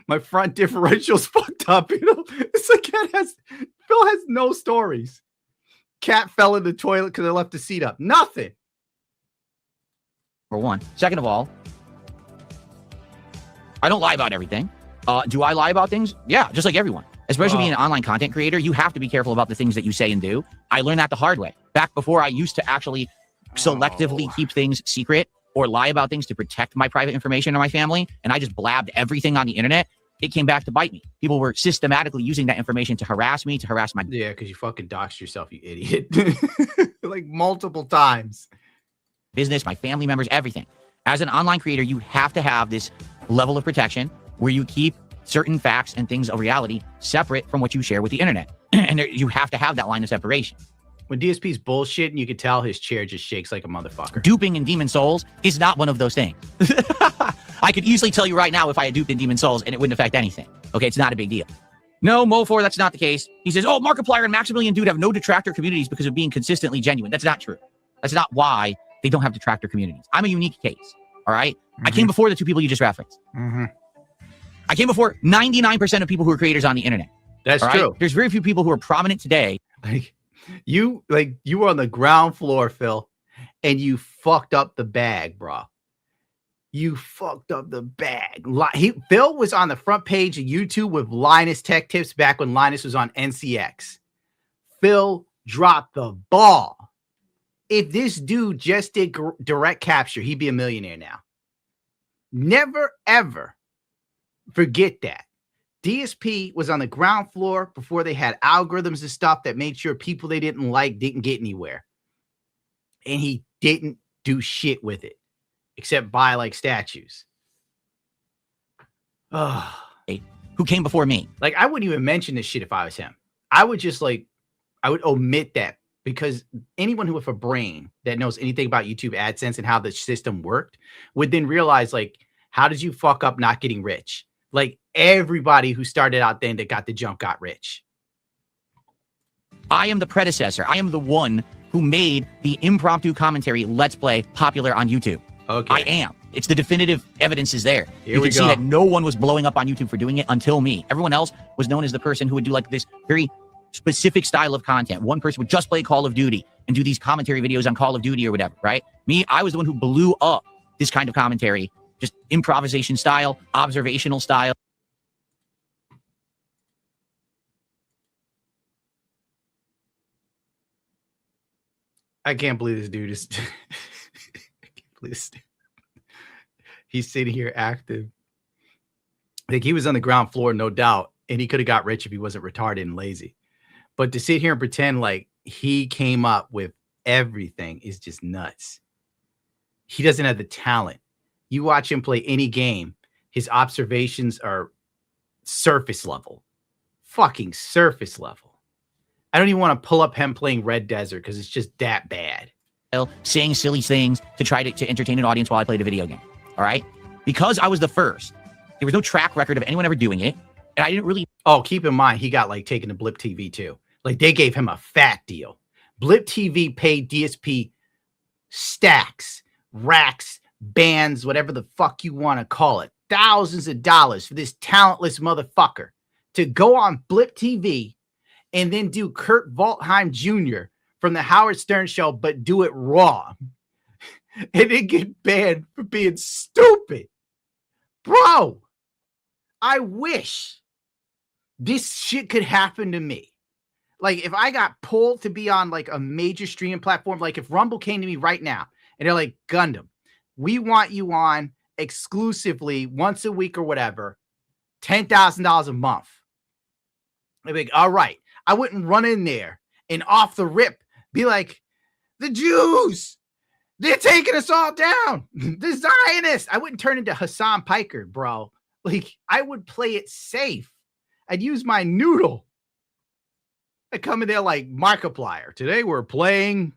My front differential's fucked up. You know, it's like Phil has no stories. Cat fell in the toilet because I left the seat up. Nothing. For one. Second of all, I don't lie about everything. Do I lie about things? Yeah, just like everyone. Especially being an online content creator, you have to be careful about the things that you say and do. I learned that the hard way. Back before I used to actually selectively keep things secret or lie about things to protect my private information or my family, and I just blabbed everything on the internet, it came back to bite me. People were systematically using that information to harass me, to harass my... Yeah, because you fucking doxed yourself, you idiot. Like multiple times. Business, my family members, everything. As an online creator, you have to have this level of protection where you keep certain facts and things of reality separate from what you share with the internet. And you have to have that line of separation. When DSP's bullshitting, you can tell his chair just shakes like a motherfucker. Duping in Demon Souls is not one of those things. I could easily tell you right now if I had duped in Demon Souls and it wouldn't affect anything. Okay, it's not a big deal. No, Mo4, that's not the case. He says, oh, Markiplier and Maximilian Dude have no detractor communities because of being consistently genuine. That's not true. That's not why they don't have detractor communities. I'm a unique case, all right? I came before the two people you just referenced. I came before 99% of people who are creators on the internet. That's all right? true. There's very few people who are prominent today. You were on the ground floor, Phil, and you fucked up the bag, bro. You fucked up the bag. Phil was on the front page of YouTube with Linus Tech Tips back when Linus was on NCX. Phil dropped the ball. If this dude just did direct capture, he'd be a millionaire now. Never, ever forget that. DSP was on the ground floor before they had algorithms and stuff that made sure people they didn't like didn't get anywhere. And he didn't do shit with it. Except buy like statues. Who came before me? Like, I wouldn't even mention this shit if I was him. I would just I would omit that, because anyone who with a brain that knows anything about YouTube AdSense and how the system worked would then realize, like, how did you fuck up not getting rich? Like, everybody who started out then that got the jump got rich. I am the predecessor. I am the one who made the impromptu commentary Let's Play popular on YouTube. Okay. I am. It's the definitive evidence is there. Here you we can see go. that no one was blowing up on YouTube for doing it until me. Everyone else was known as the person who would do like this very specific style of content. One person would just play Call of Duty and do these commentary videos on Call of Duty or whatever, right? Me, I was the one who blew up this kind of commentary, just improvisation style, observational style. I can't believe this dude is... I can't believe this dude. He's sitting here active. Like, he was on the ground floor, no doubt, and he could have got rich if he wasn't retarded and lazy. But to sit here and pretend like he came up with everything is just nuts. He doesn't have the talent. You watch him play any game, his observations are surface level. Fucking surface level. I don't even want to pull up him playing Red Desert because it's just that bad. Saying silly things to try to entertain an audience while I played a video game. All right? Because I was the first, there was no track record of anyone ever doing it. And I didn't really... Oh, keep in mind, he got like taken to Blip TV too. Like, they gave him a fat deal. Blip TV paid DSP stacks, racks, bands, whatever the fuck you want to call it, thousands of dollars for this talentless motherfucker to go on Blip TV and then do Kurt Waldheim Jr. from the Howard Stern Show, but do it raw. And then get banned for being stupid. Bro, I wish this shit could happen to me. Like, if I got pulled to be on like a major streaming platform, like if Rumble came to me right now and they're like, Gundam, we want you on exclusively once a week or whatever, $10,000 a month. I'd be like, all right. I wouldn't run in there and off the rip be like, the Jews, they're taking us all down. The Zionists. I wouldn't turn into Hassan Piker, bro. Like, I would play it safe. I'd use my noodle. I'd come in there like Markiplier. Today we're playing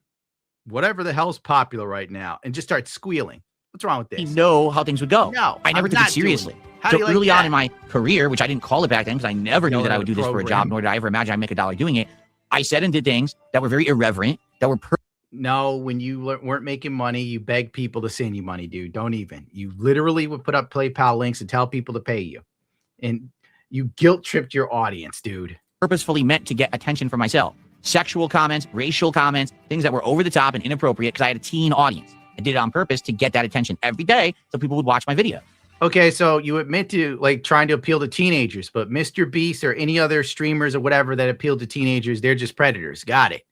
whatever the hell's popular right now and just start squealing. What's wrong with this? You know how things would go. No, I never took it seriously. So like early on in my career, which I didn't call it back then because I never knew that I would do this for a job, nor did I ever imagine I'd make $1 doing it. I said and did things that were very irreverent, that were No, when you weren't making money, you begged people to send you money, dude. Don't even. You literally would put up PayPal links and tell people to pay you. And you guilt tripped your audience, dude. Purposefully meant to get attention for myself. Sexual comments, racial comments, things that were over the top and inappropriate because I had a teen audience. I did it on purpose to get that attention every day so people would watch my video. Okay, so you admit to like trying to appeal to teenagers, but Mr. Beast or any other streamers or whatever that appeal to teenagers, they're just predators. Got it.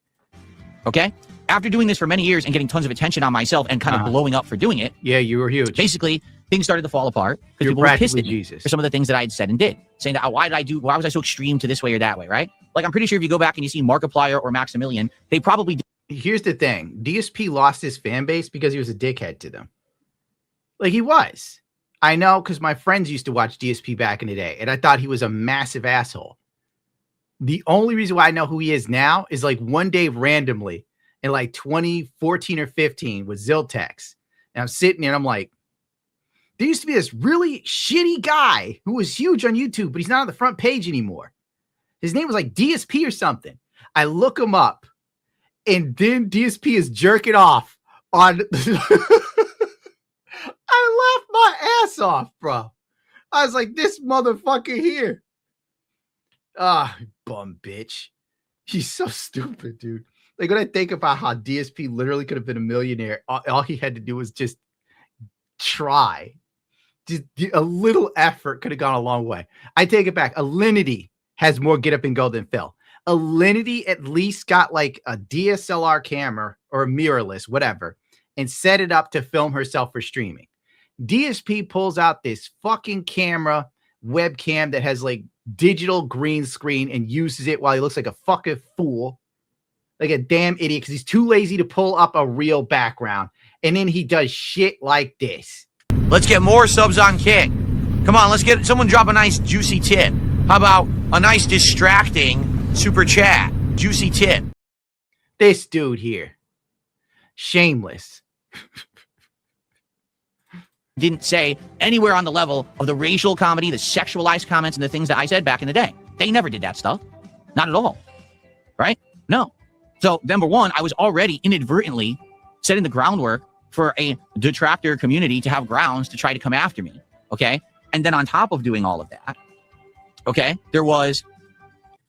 Okay? After doing this for many years and getting tons of attention on myself and kind of blowing up for doing it. Yeah, you were huge. Basically, things started to fall apart because people were pissed at me for some of the things that I had said and did. Saying that, why was I so extreme to this way or that way, right? Like, I'm pretty sure if you go back and you see Markiplier or Maximilian, they probably did. Here's the thing. DSP lost his fan base because he was a dickhead to them. Like, he was. I know, because my friends used to watch DSP back in the day, and I thought he was a massive asshole. The only reason why I know who he is now is like one day randomly in like 2014 or 15 with Ziltex. And I'm sitting there and I'm like, there used to be this really shitty guy who was huge on YouTube, but he's not on the front page anymore. His name was like DSP or something. I look him up, and then DSP is jerking off on. I laughed my ass off, bro. I was like, this motherfucker here. Ah, bum bitch. He's so stupid, dude. Like, when I think about how DSP literally could have been a millionaire, all he had to do was just try. Just a little effort could have gone a long way. I take it back. Alinity has more get up and go than Phil. Alinity at least got like a DSLR camera or a mirrorless, whatever, and set it up to film herself for streaming. DSP pulls out this fucking camera webcam that has like digital green screen and uses it while he looks like a fucking fool, like a damn idiot, because he's too lazy to pull up a real background. And then he does shit like this. Let's get more subs on Kick. Come on, let's get someone drop a nice juicy tip. How about a nice distracting super chat? Juicy tip. This dude here. Shameless. Didn't say anywhere on the level of the racial comedy, the sexualized comments, and the things that I said back in the day. They never did that stuff. Not at all. Right? No. So, number one, I was already inadvertently setting the groundwork for a detractor community to have grounds to try to come after me. Okay? And then on top of doing all of that, okay, there was...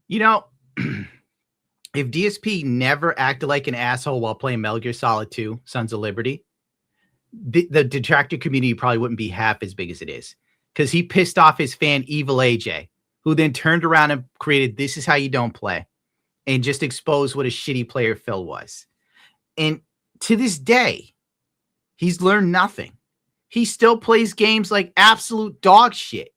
You know, if DSP never acted like an asshole while playing Metal Gear Solid 2, Sons of Liberty, the detractor community probably wouldn't be half as big as it is, because he pissed off his fan Evil AJ, who then turned around and created This Is How You Don't Play and just exposed what a shitty player Phil was. And to this day, he's learned nothing. He still plays games like absolute dog shit,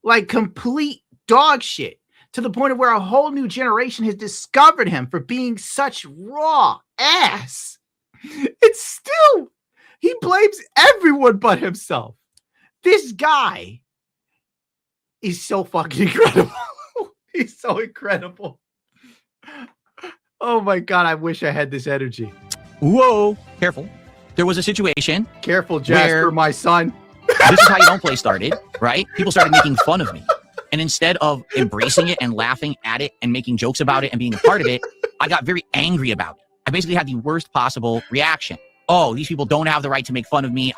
like complete dog shit, to the point of where a whole new generation has discovered him for being such raw ass. It's still... He blames everyone but himself. This guy is so fucking incredible. He's so incredible. Oh my God, I wish I had this energy. Whoa, careful. There was a situation. Careful, Jasper, my son. This Is How You Don't Play started, right? People started making fun of me. And instead of embracing it and laughing at it and making jokes about it and being a part of it, I got very angry about it. I basically had the worst possible reaction. Oh, these people don't have the right to make fun of me.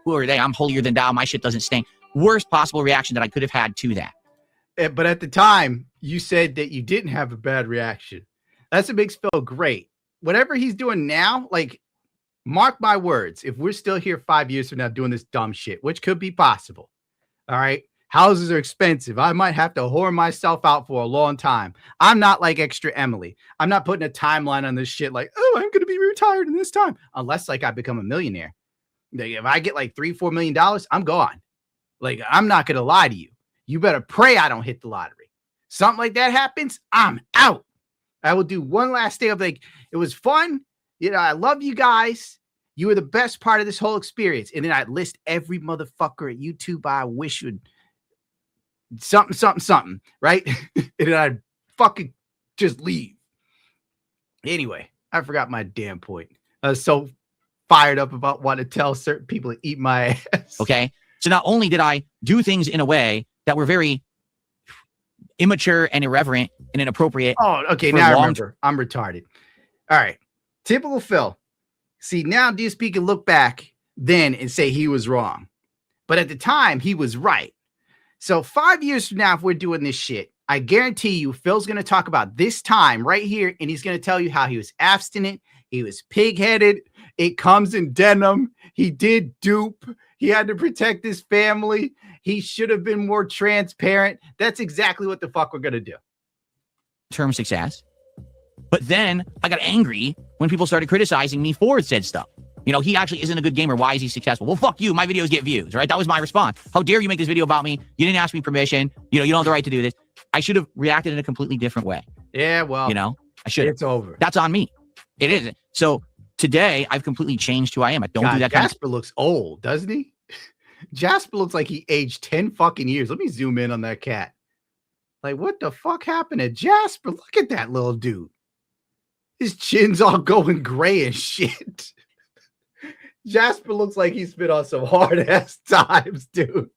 Who are they? I'm holier than thou. My shit doesn't stink. Worst possible reaction that I could have had to that. But at the time, you said that you didn't have a bad reaction. That's what makes Phil great. Whatever he's doing now, like, mark my words, if we're still here 5 years from now doing this dumb shit, which could be possible, all right? Houses are expensive. I might have to whore myself out for a long time. I'm not like Extra Emily. I'm not putting a timeline on this shit like, oh, I'm going to be retired in this time. Unless, like, I become a millionaire. Like, if I get like $3-4 million, I'm gone. Like, I'm not going to lie to you. You better pray I don't hit the lottery. Something like that happens, I'm out. I will do one last day of like, it was fun. You know, I love you guys. You were the best part of this whole experience. And then I'd list every motherfucker at YouTube I wish would something, right? And then I'd fucking just leave. Anyway, I forgot my damn point. I was so fired up about wanting to tell certain people to eat my ass. Okay. So not only did I do things in a way that were very immature and irreverent and inappropriate. Oh, okay. Now I remember. I'm retarded. All right. Typical Phil. See, now DSP can look back then and say he was wrong. But at the time, he was right. So 5 years from now, if we're doing this shit, I guarantee you Phil's going to talk about this time right here, and he's going to tell you how he was abstinent, he was pig-headed, it comes in denim, he did dupe, he had to protect his family, he should have been more transparent. That's exactly what the fuck we're going to do. Term success. But then I got angry when people started criticizing me for said stuff. You know, he actually isn't a good gamer. Why is he successful? Well, fuck you. My videos get views, right? That was my response. How dare you make this video about me? You didn't ask me permission. You know, you don't have the right to do this. I should have reacted in a completely different way. Yeah, well, you know, I should. It's over. That's on me. It isn't. So today I've completely changed who I am. I don't do that kind of. Jasper looks old, doesn't he? Jasper looks like he aged 10 fucking years. Let me zoom in on that cat. Like, what the fuck happened to Jasper? Look at that little dude. His chin's all going gray and shit. Jasper looks like he's been on some hard ass times, dude.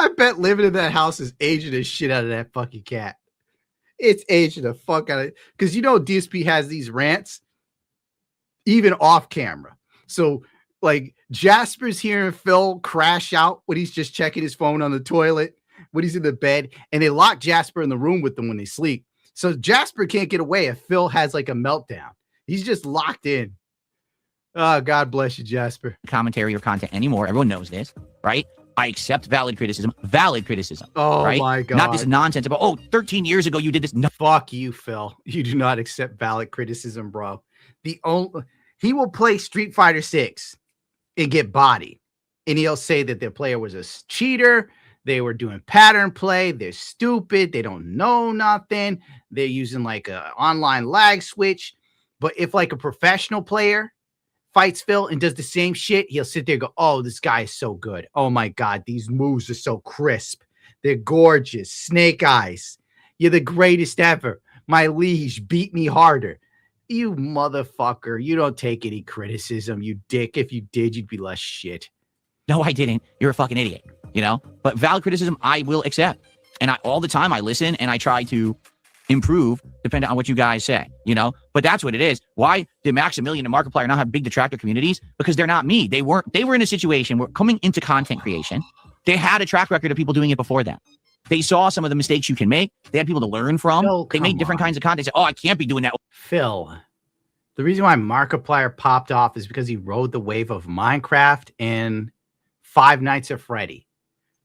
I bet living in that house is aging the shit out of that fucking cat. It's aging the fuck out of it. Because you know DSP has these rants even off camera. So like Jasper's hearing Phil crash out when he's just checking his phone on the toilet, when he's in the bed, and they lock Jasper in the room with them when they sleep. So Jasper can't get away if Phil has like a meltdown. He's just locked in. Oh, God bless you, Jasper. Commentary or content anymore. Everyone knows this, right? I accept valid criticism. Valid criticism. Oh, right? my God. Not this nonsense about, 13 years ago you did this. No. Fuck you, Phil. You do not accept valid criticism, bro. He will play Street Fighter 6 and get bodied. And he'll say that their player was a cheater. They were doing pattern play. They're stupid. They don't know nothing. They're using like a online lag switch. But if like a professional player fights Phil and does the same shit, he'll sit there and go, oh, this guy is so good. Oh my God, these moves are so crisp. They're gorgeous. Snake eyes. You're the greatest ever. My liege, beat me harder. You motherfucker. You don't take any criticism, you dick. If you did, you'd be less shit. No, I didn't. You're a fucking idiot, you know? But valid criticism, I will accept. And all the time I listen and I try to improve depending on what you guys say, you know? But that's what it is. Why did Maximilian and Markiplier not have big detractor communities? Because they're not me. They were in a situation where coming into content creation, they had a track record of people doing it before them. They saw some of the mistakes you can make. They had people to learn from. They made different kinds of content. They said, I can't be doing that. Phil, the reason why Markiplier popped off is because he rode the wave of Minecraft and Five Nights at Freddy.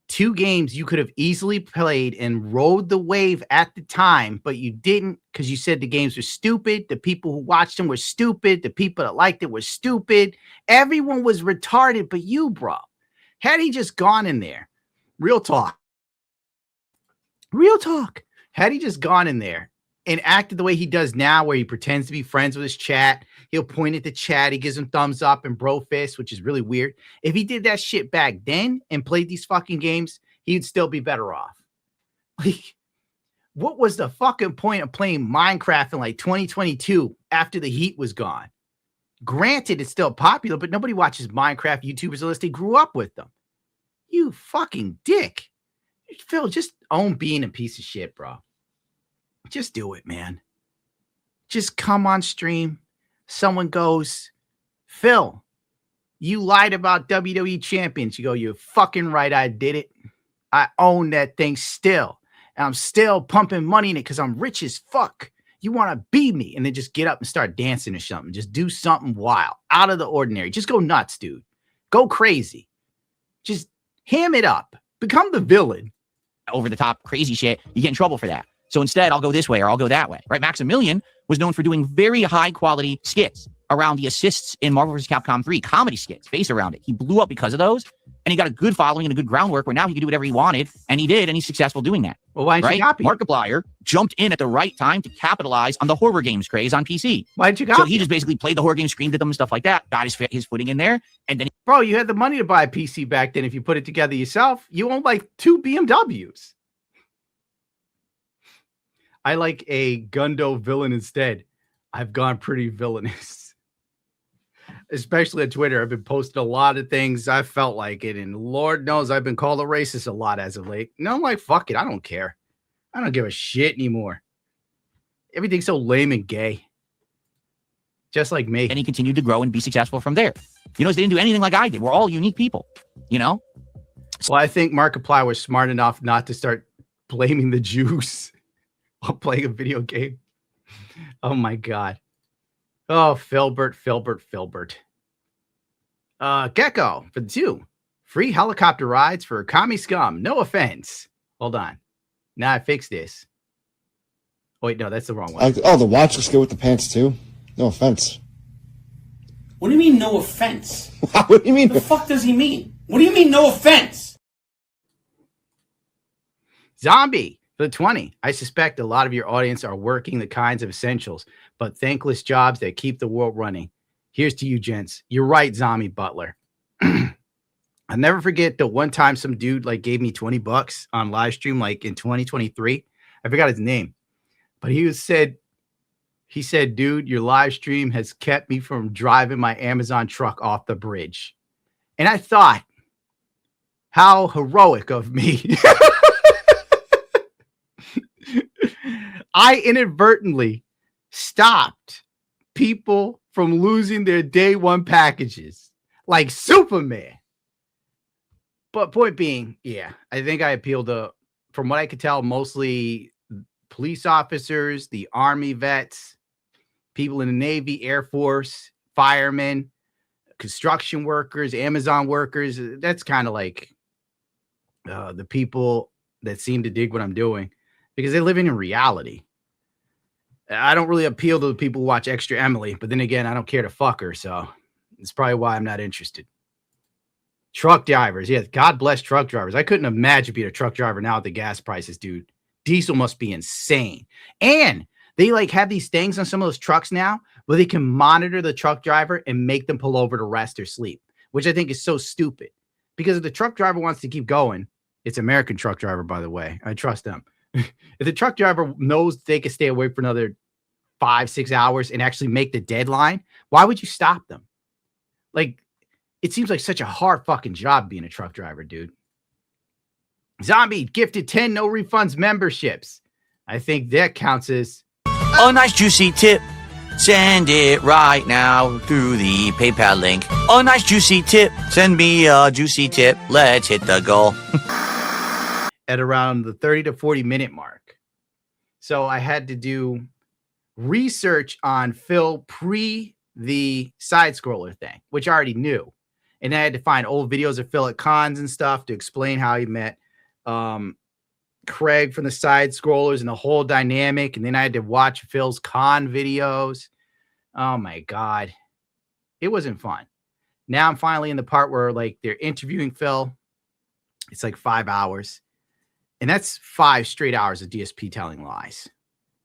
2 games you could have easily played and rode the wave at the time, but you didn't because you said the games were stupid. The people who watched them were stupid. The people that liked it were stupid. Everyone was retarded but you, bro. Had he just gone in there, real talk, had he just gone in there and acted the way he does now, where he pretends to be friends with his chat, he'll point at the chat, he gives him thumbs up and bro fist, which is really weird. If he did that shit back then and played these fucking games, he'd still be better off. Like, what was the fucking point of playing Minecraft in like 2022 after the heat was gone? Granted, it's still popular, but nobody watches Minecraft YouTubers unless they grew up with them. You fucking dick. Phil, just own being a piece of shit, bro. Just do it, man. Just come on stream. Someone goes, Phil, you lied about WWE champions. You go, you're fucking right. I did it. I own that thing still. And I'm still pumping money in it because I'm rich as fuck. You want to be me. And then just get up and start dancing or something. Just do something wild, out of the ordinary. Just go nuts, dude. Go crazy. Just ham it up. Become the villain. Over the top crazy shit, you get in trouble for that. So instead, I'll go this way or I'll go that way, right? Maximilian was known for doing very high quality skits around the assists in Marvel vs. Capcom 3, comedy skits based around it. He blew up because of those, and he got a good following and a good groundwork where now he can do whatever he wanted, and he did, and he's successful doing that. Well, why didn't you copy? Markiplier jumped in at the right time to capitalize on the horror games craze on PC. Why didn't you copy? So he just basically played the horror game, screamed at them and stuff like that, got his footing in there, and then Bro, you had the money to buy a PC back then if you put it together yourself. You owned like 2 BMWs. I like a Gundo villain instead. I've gone pretty villainous. Especially on Twitter. I've been posting a lot of things. I felt like it. And Lord knows I've been called a racist a lot as of late. No, I'm like, fuck it. I don't care. I don't give a shit anymore. Everything's so lame and gay. Just like me. And he continued to grow and be successful from there. You know, they didn't do anything like I did. We're all unique people, you know? Well, I think Markiplier was smart enough not to start blaming the Jews while playing a video game. Oh my God. Oh, Filbert. Gecko for the 2. Free helicopter rides for commie scum. No offense. Hold on. Now I fixed this. Oh, wait, no, that's the wrong one. The watch looks good with the pants too. No offense. What do you mean, no offense? What do you mean? The fuck does he mean? What do you mean, no offense? Zombie for the 20. I suspect a lot of your audience are working the kinds of essentials, but thankless jobs that keep the world running. Here's to you, gents. You're right, Zombie Butler. I'll never forget the one time some dude like gave me $20 on live stream, like in 2023. I forgot his name, but he said, dude, your live stream has kept me from driving my Amazon truck off the bridge. And I thought, How heroic of me. I inadvertently stopped people from losing their day one packages like Superman. But point being, yeah, I think I appealed to, from what I could tell, mostly police officers, the Army vets, people in the Navy, Air Force, firemen, construction workers, Amazon workers. That's kind of like the people that seem to dig what I'm doing because they're living in reality. I don't really appeal to the people who watch Extra Emily, but then again, I don't care to fuck her, so it's probably why I'm not interested. Truck drivers. Yeah, God bless truck drivers. I couldn't imagine being a truck driver now with the gas prices, dude. Diesel must be insane. And they like have these things on some of those trucks now where they can monitor the truck driver and make them pull over to rest or sleep, which I think is so stupid. Because if the truck driver wants to keep going, it's American truck driver, by the way. I trust them. If the truck driver knows they can stay away for another 5-6 hours and actually make the deadline, why would you stop them? Like, it seems like such a hard fucking job being a truck driver, dude. Zombie gifted 10 no refunds memberships. I think that counts as A nice juicy tip. Send it right now through the PayPal link. A nice juicy tip. Send me a juicy tip. Let's hit the goal. at around the 30 to 40 minute mark. So I had to do research on Phil pre the side scroller thing, which I already knew. And I had to find old videos of Phil at cons and stuff to explain how he met Craig from the side scrollers and the whole dynamic. And then I had to watch Phil's con videos. Oh my God. It wasn't fun. Now I'm finally in the part where like they're interviewing Phil. It's like 5 hours. And that's 5 straight hours of DSP telling lies.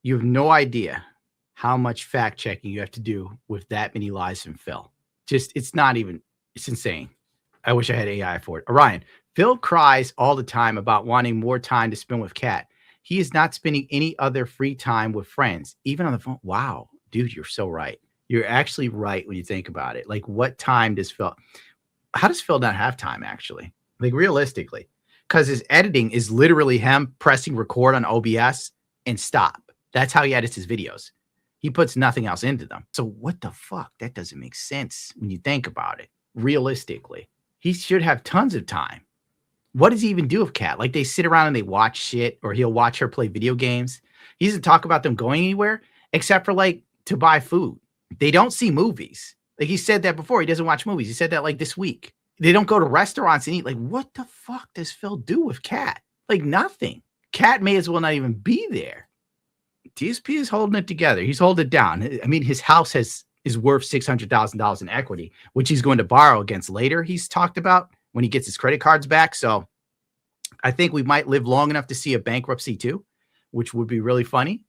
You have no idea how much fact checking you have to do with that many lies from Phil. Just, it's not even, it's insane. I wish I had AI for it. Orion, Phil cries all the time about wanting more time to spend with Kat. He is not spending any other free time with friends, even on the phone. Wow, dude, you're so right. You're actually right when you think about it. Like, what time does Phil, how does Phil not have time actually? Like, realistically, because his editing is literally him pressing record on OBS and stop. That's how he edits his videos. He puts nothing else into them. So what the fuck? That doesn't make sense when you think about it. Realistically, he should have tons of time. What does he even do with Kat? Like, they sit around and they watch shit, or he'll watch her play video games. He doesn't talk about them going anywhere except for like to buy food. They don't see movies. Like, he said that before. He doesn't watch movies. He said that like this week. They don't go to restaurants and eat. Like, what the fuck does Phil do with Kat? Like, nothing. Kat may as well not even be there. DSP is holding it together. He's holding it down. I mean, his house is worth $600,000 in equity, which he's going to borrow against later. He's talked about when he gets his credit cards back. So I think we might live long enough to see a bankruptcy too, which would be really funny.